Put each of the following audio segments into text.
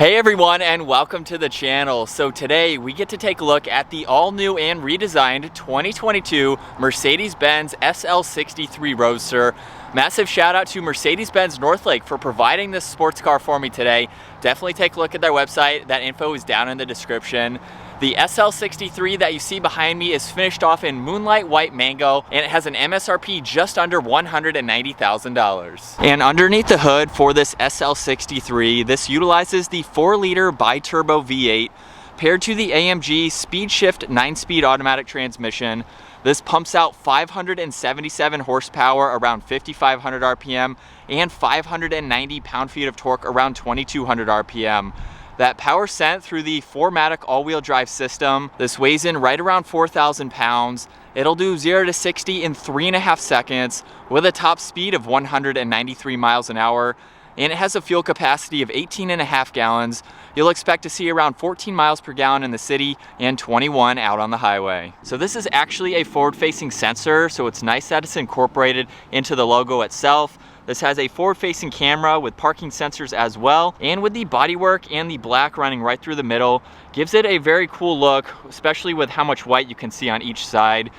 Hey everyone, and welcome to the channel. So today we get to take a look at the all-new and redesigned 2022 Mercedes Benz SL63 Roadster. Massive shout out to Mercedes Benz Northlake for providing this sports car for me today. Definitely take a look at their website. That info is down in the description. The SL63 that you see behind me is finished off in Moonlight White Mango, and it has an MSRP just under $190,000. And underneath the hood for this SL63, this utilizes the 4-liter bi-turbo V8 paired to the AMG Speed Shift 9-speed automatic transmission. This pumps out 577 horsepower around 5,500 RPM and 590 pound-feet of torque around 2,200 RPM. That power sent through the 4MATIC all-wheel drive system. This weighs in right around 4,000 pounds. It'll do 0 to 60 in 3.5 seconds with a top speed of 193 miles an hour. And it has a fuel capacity of 18.5 gallons. You'll expect to see around 14 miles per gallon in the city and 21 out on the highway. So this is actually a forward-facing sensor, so it's nice that it's incorporated into the logo itself. This has a forward-facing camera with parking sensors as well, and with the bodywork and the black running right through the middle, gives it a very cool look, especially with how much white you can see on each side.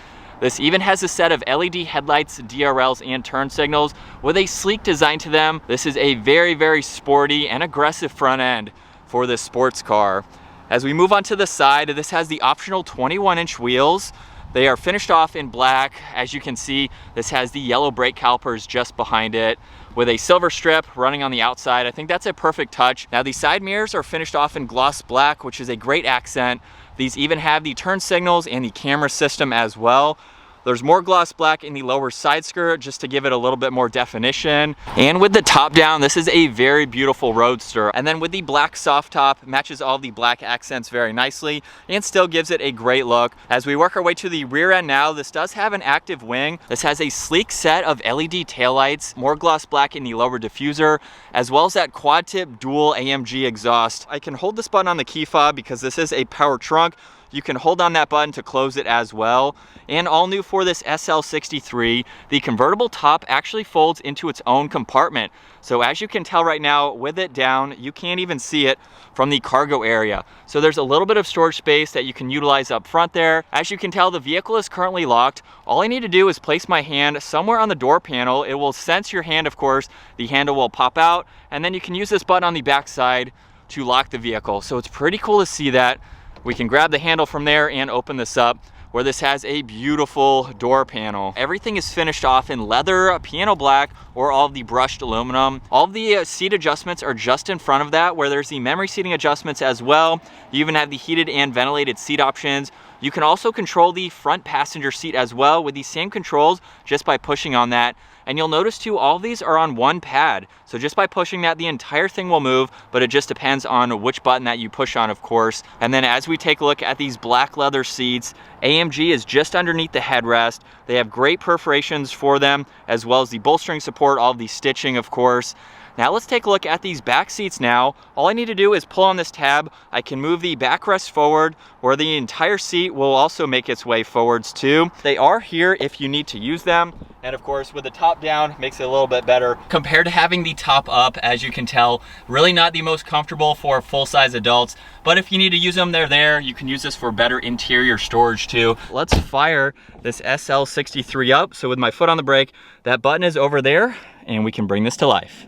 This even has a set of LED headlights, DRLs, and turn signals with a sleek design to them. This is a very sporty and aggressive front end for this sports car. As we move on to the side, this has the optional 21-inch wheels. They are finished off in black. As you can see, this has the yellow brake calipers just behind it with a silver strip running on the outside. I think that's a perfect touch. Now, the side mirrors are finished off in gloss black, which is a great accent. These even have the turn signals and the camera system as well. There's more gloss black in the lower side skirt just to give it a little bit more definition. And with the top down, this is a very beautiful Roadster. And then with the black soft top, matches all the black accents very nicely and still gives it a great look. As we work our way to the rear end now, this does have an active wing. This has a sleek set of LED taillights, more gloss black in the lower diffuser, as well as that quad tip dual AMG exhaust. I can hold this button on the key fob because this is a power trunk. You can hold on that button to close it as well. And all new for this SL63, the convertible top actually folds into its own compartment. So as you can tell right now, with it down, you can't even see it from the cargo area. So there's a little bit of storage space that you can utilize up front there. As you can tell, the vehicle is currently locked. All I need to do is place my hand somewhere on the door panel. It will sense your hand, of course. The handle will pop out, and then you can use this button on the back side to lock the vehicle. So it's pretty cool to see that. We can grab the handle from there and open this up, where this has a beautiful door panel. Everything is finished off in leather, piano black, or all of the brushed aluminum. All of the seat adjustments are just in front of that, where there's the memory seating adjustments as well. You even have the heated and ventilated seat options. You can also control the front passenger seat as well with the same controls just by pushing on that. And you'll notice too, all of these are on one pad. So just by pushing that, the entire thing will move, but it just depends on which button that you push on, of course. And then as we take a look at these black leather seats, AMG is just underneath the headrest. They have great perforations for them, as well as the bolstering support, all of the stitching, of course. Now let's take a look at these back seats now. All I need to do is pull on this tab. I can move the backrest forward, where the entire seat will also make its way forwards too. They are here if you need to use them. And of course, with the top down, makes it a little bit better compared to having the top up. As you can tell, really not the most comfortable for full-size adults, but if you need to use them, they're there. You can use this for better interior storage too. Let's fire this SL63 up. So with my foot on the brake, that button is over there, and we can bring this to life.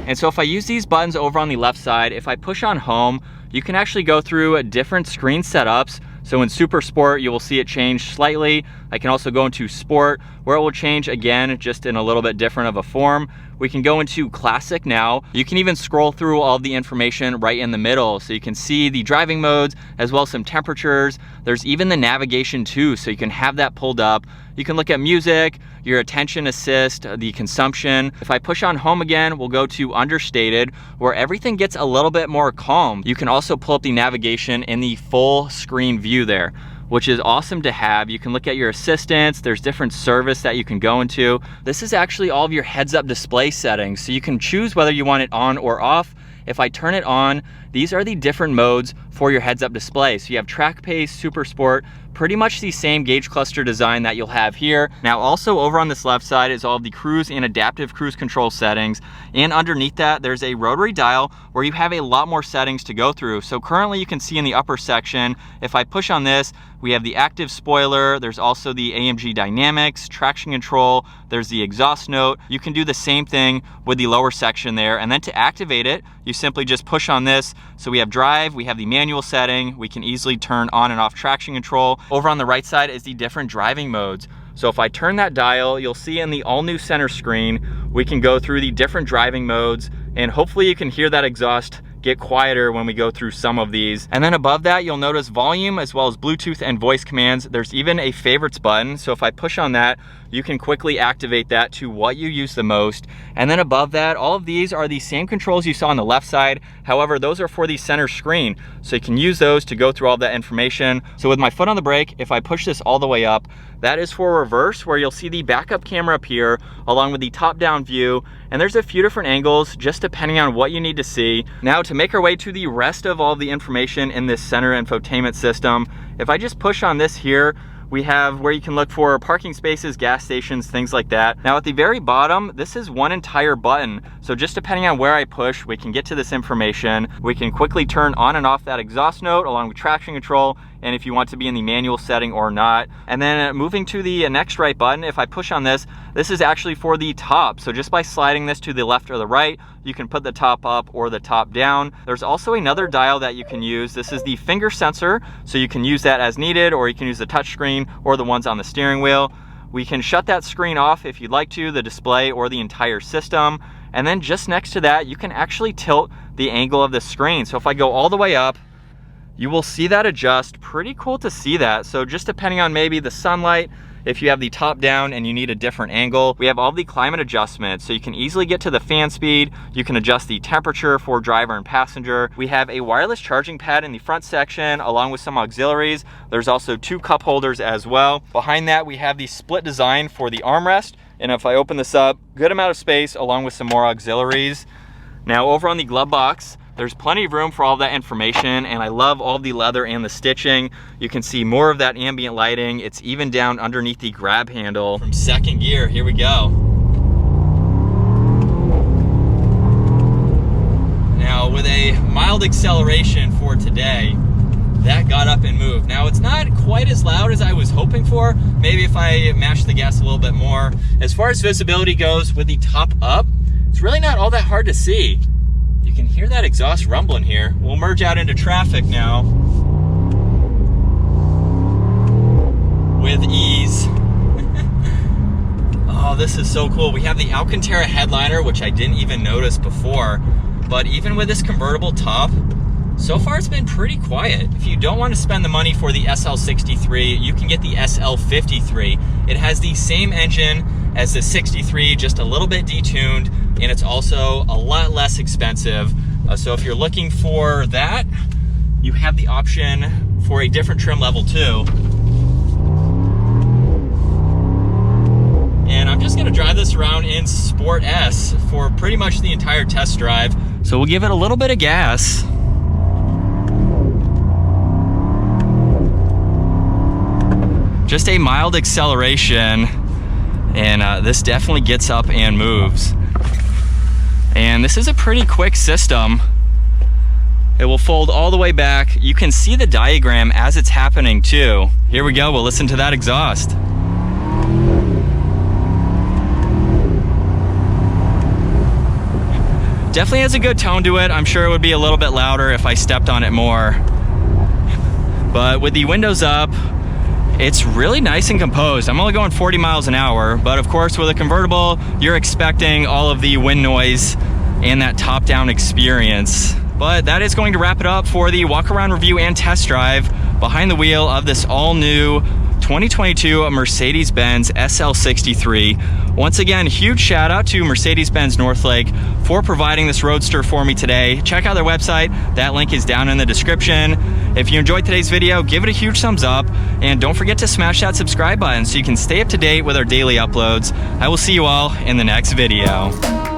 And so if I use these buttons over on the left side, if I push on home, you can actually go through different screen setups. So in Super Sport, you will see it change slightly. I can also go into Sport, where it will change again, just in a little bit different of a form. We can go into Classic now. You can even scroll through all the information right in the middle. So you can see the driving modes, as well as some temperatures. There's even the navigation too, so you can have that pulled up. You can look at music, your attention assist, the consumption. If I push on home again, we'll go to understated, where everything gets a little bit more calm. You can also pull up the navigation in the full screen view there, which is awesome to have. You can look at your assistants. There's different service that you can go into. This is actually all of your heads-up display settings, so you can choose whether you want it on or off. if I turn it on, these are the different modes for your heads-up display. So you have track pace, super sport, pretty much the same gauge cluster design that you'll have here. Now also over on this left side is all of the cruise and adaptive cruise control settings. And underneath that, there's a rotary dial where you have a lot more settings to go through. So currently you can see in the upper section, if I push on this, we have the active spoiler, there's also the AMG dynamics, traction control, there's the exhaust note. You can do the same thing with the lower section there. And then to activate it, you simply just push on this. So we have drive, we have the manual setting, we can easily turn on and off traction control. Over on the right side is the different driving modes. So if I turn that dial, you'll see in the all new center screen, we can go through the different driving modes, and hopefully you can hear that exhaust get quieter when we go through some of these. And then above that, you'll notice volume as well as Bluetooth and voice commands. There's even a favorites button. So if I push on that, you can quickly activate that to what you use the most. And then above that, all of these are the same controls you saw on the left side. However, those are for the center screen. So you can use those to go through all that information. So with my foot on the brake, if I push this all the way up, that is for reverse, where you'll see the backup camera appear along with the top-down view. And there's a few different angles just depending on what you need to see. Now to make our way to the rest of all the information in this center infotainment system, if I just push on this here, we have where you can look for parking spaces, gas stations, things like that. Now at the very bottom, this is one entire button. So just depending on where I push, we can get to this information. We can quickly turn on and off that exhaust note along with traction control, and if you want to be in the manual setting or not. And then moving to the next right button, if I push on this, this is actually for the top. So just by sliding this to the left or the right, you can put the top up or the top down. There's also another dial that you can use. This is the finger sensor, so you can use that as needed, or you can use the touch screen or the ones on the steering wheel. We can shut that screen off if you'd like to, the display or the entire system. And then just next to that, you can actually tilt the angle of the screen. So if I go all the way up, you will see that adjust. Pretty cool to see that. So just depending on maybe the sunlight, if you have the top down and you need a different angle, we have all the climate adjustments. So you can easily get to the fan speed. You can adjust the temperature for driver and passenger. We have a wireless charging pad in the front section along with some auxiliaries. There's also 2 cup holders as well. Behind that, we have the split design for the armrest. And if I open this up, good amount of space along with some more auxiliaries. Now over on the glove box, there's plenty of room for all that information, and I love all the leather and the stitching. You can see more of that ambient lighting. It's even down underneath the grab handle. From second gear, here we go. Now with a mild acceleration for today, that got up and moved. Now it's not quite as loud as I was hoping for. Maybe if I mash the gas a little bit more. As far as visibility goes, with the top up, it's really not all that hard to see. You can hear that exhaust rumbling here. We'll merge out into traffic now with ease. Oh, this is so cool. We have the Alcantara headliner, which I didn't even notice before. But even with this convertible top, so far it's been pretty quiet. If you don't want to spend the money for the SL63, you can get the SL53. It has the same engine as the 63, just a little bit detuned, and it's also a lot less expensive. So if you're looking for that, you have the option for a different trim level too. And I'm just gonna drive this around in Sport S for pretty much the entire test drive. So we'll give it a little bit of gas. Just a mild acceleration, and this definitely gets up and moves. And this is a pretty quick system. It will fold all the way back. You can see the diagram as it's happening too. Here we go, we'll listen to that exhaust. Definitely has a good tone to it. I'm sure it would be a little bit louder if I stepped on it more. But with the windows up, it's really nice and composed. I'm only going 40 miles an hour, but of course with a convertible, you're expecting all of the wind noise and that top-down experience. But that is going to wrap it up for the walk-around review and test drive behind the wheel of this all-new 2022 Mercedes Benz SL63. Once again, huge shout out to Mercedes Benz Northlake for providing this Roadster for me today. Check out their website. That link is down in the description. If you enjoyed today's video, give it a huge thumbs up, and don't forget to smash that subscribe button so you can stay up to date with our daily uploads. I will see you all in the next video.